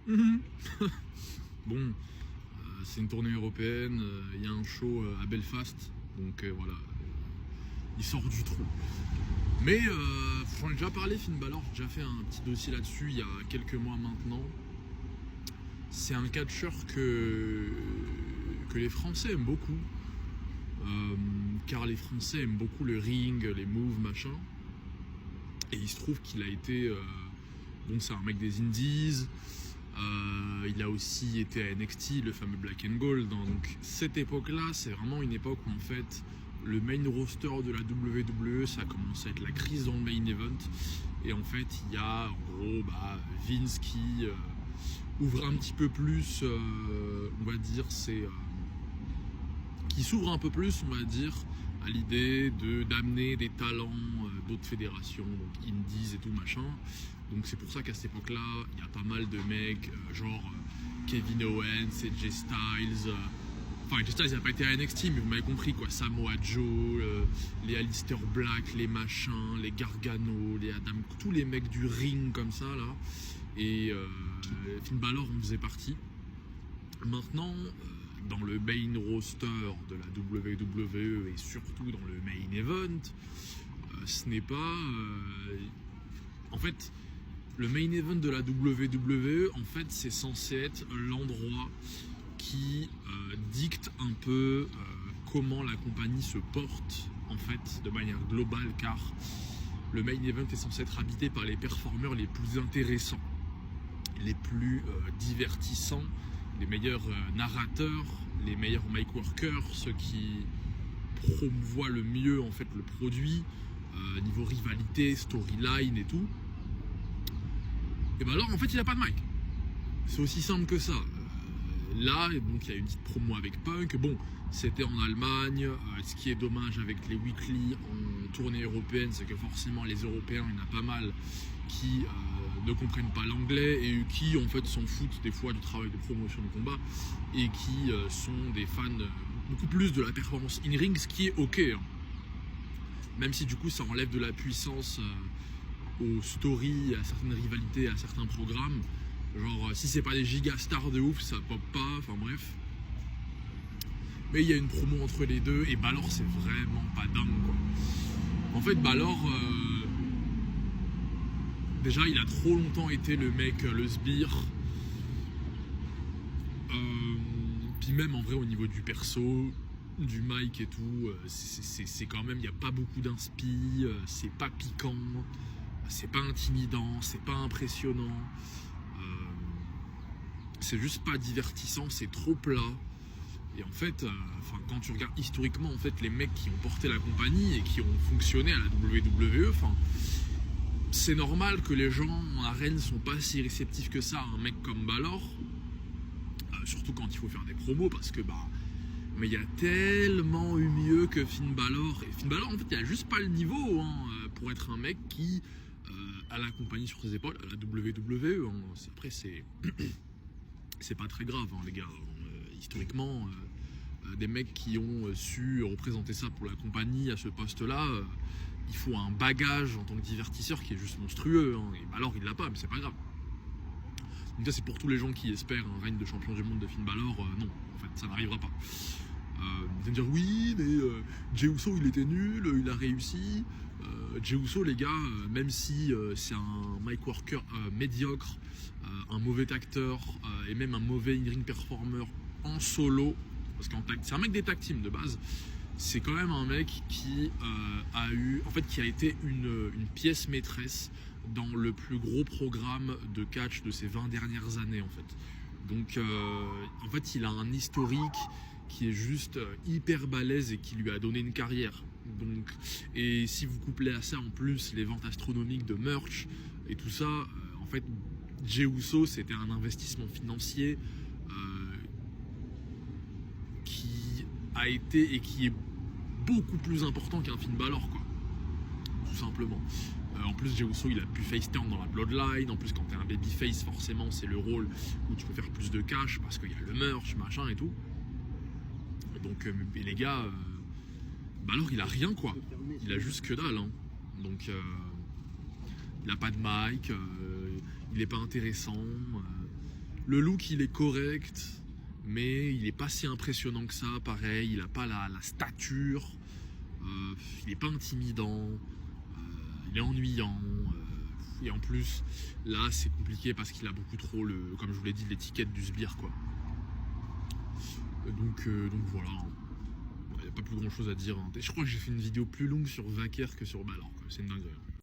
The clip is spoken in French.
Mhm. Bon, c'est une tournée européenne, il y a un show à Belfast, donc voilà, il sort du trou. Mais j'en ai déjà parlé, Finn Balor, j'ai déjà fait un petit dossier là-dessus il y a quelques mois maintenant. C'est un catcheur que les Français aiment beaucoup, car les Français aiment beaucoup le ring, les moves, machin. Et il se trouve qu'il a été... donc c'est un mec des Indies, il a aussi été à NXT, le fameux Black and Gold. Donc cette époque-là, c'est vraiment une époque où en fait le main roster de la WWE, ça commence à être la crise dans le main event. Et en fait, il y a en gros Vince qui ouvre un petit peu plus, on va dire, qui s'ouvre un peu plus, on va dire, à l'idée d'amener des talents d'autres fédérations, donc Indies et tout machin. Donc c'est pour ça qu'à cette époque-là, il y a pas mal de mecs, genre Kevin Owens, AJ Styles. Enfin, AJ Styles, il n'a pas été à NXT, mais vous m'avez compris quoi. Samoa Joe, les Aleister Black, les machins, les Gargano, les Adam, tous les mecs du ring comme ça là. Et Finn Balor en faisait partie. Maintenant, dans le main roster de la WWE et surtout dans le main event, ce n'est pas... en fait, le main event de la WWE, en fait, c'est censé être l'endroit qui dicte un peu comment la compagnie se porte, en fait, de manière globale, car le main event est censé être habité par les performeurs les plus intéressants, les plus divertissants, les meilleurs narrateurs, les meilleurs mic workers, ceux qui promouvoient le mieux en fait le produit, niveau rivalité, storyline et tout. Et ben alors en fait il n'a pas de mic. C'est aussi simple que ça. Là, donc il y a une petite promo avec Punk. Bon, c'était en Allemagne. Ce qui est dommage avec les weekly en tournée européenne, c'est que forcément les Européens, il y en a pas mal qui ne comprennent pas l'anglais et qui en fait s'en foutent des fois du travail de promotion du combat et qui sont des fans beaucoup plus de la performance in-ring, ce qui est ok. Hein. Même si du coup ça enlève de la puissance aux stories, à certaines rivalités, à certains programmes. Genre si c'est pas des giga stars de ouf, ça pop pas, enfin bref. Mais il y a une promo entre les deux et Balor c'est vraiment pas dingue quoi. En fait Balor déjà il a trop longtemps été le mec, le sbire. Puis même en vrai au niveau du perso, du mic et tout, c'est quand même, il n'y a pas beaucoup d'inspi, c'est pas piquant, c'est pas intimidant, c'est pas impressionnant. C'est juste pas divertissant, c'est trop plat. Et en fait, quand tu regardes historiquement en fait, les mecs qui ont porté la compagnie et qui ont fonctionné à la WWE, c'est normal que les gens en arène sont pas si réceptifs que ça à un mec comme Balor. Surtout quand il faut faire des promos, parce que mais il y a tellement eu mieux que Finn Balor. Et Finn Balor, en fait, il a juste pas le niveau pour être un mec qui a la compagnie sur ses épaules, à la WWE. Après, c'est pas très grave, les gars. Historiquement, des mecs qui ont su représenter ça pour la compagnie à ce poste-là, il faut un bagage en tant que divertisseur qui est juste monstrueux. Et Balor, il l'a pas, mais c'est pas grave. Donc ça c'est pour tous les gens qui espèrent un règne de champion du monde de Finn Balor, non, en fait ça n'arrivera pas. Vous allez me dire oui mais Jey Uso il était nul, il a réussi. Jey Uso les gars, même si c'est un mic worker médiocre, un mauvais acteur et même un mauvais in-ring performer en solo, parce qu'en c'est un mec des tag teams de base, c'est quand même un mec qui qui a été une pièce maîtresse dans le plus gros programme de catch de ces 20 dernières années en fait. Donc en fait il a un historique qui est juste hyper balèze et qui lui a donné une carrière. Donc, et si vous couplez à ça en plus les ventes astronomiques de merch et tout ça, en fait Jey Uso c'était un investissement financier qui a été et qui est beaucoup plus important qu'un Finn Balor quoi, tout simplement. En plus Jey Uso il a pu face turn dans la Bloodline, en plus quand t'es un babyface forcément c'est le rôle où tu peux faire plus de cash parce qu'il y a le merch machin et tout. Donc et les gars, Balor il a rien quoi, il a juste que dalle donc il a pas de mic, il est pas intéressant, Le look il est correct, mais il est pas si impressionnant que ça. Pareil, il a pas la stature, il est pas intimidant, il est ennuyant. Et en plus, là c'est compliqué parce qu'il a beaucoup trop comme je vous l'ai dit, l'étiquette du sbire quoi. Donc voilà. Il n'y a pas plus grand chose à dire. Je crois que j'ai fait une vidéo plus longue sur Vaquer que sur Ballard. C'est une dinguerie.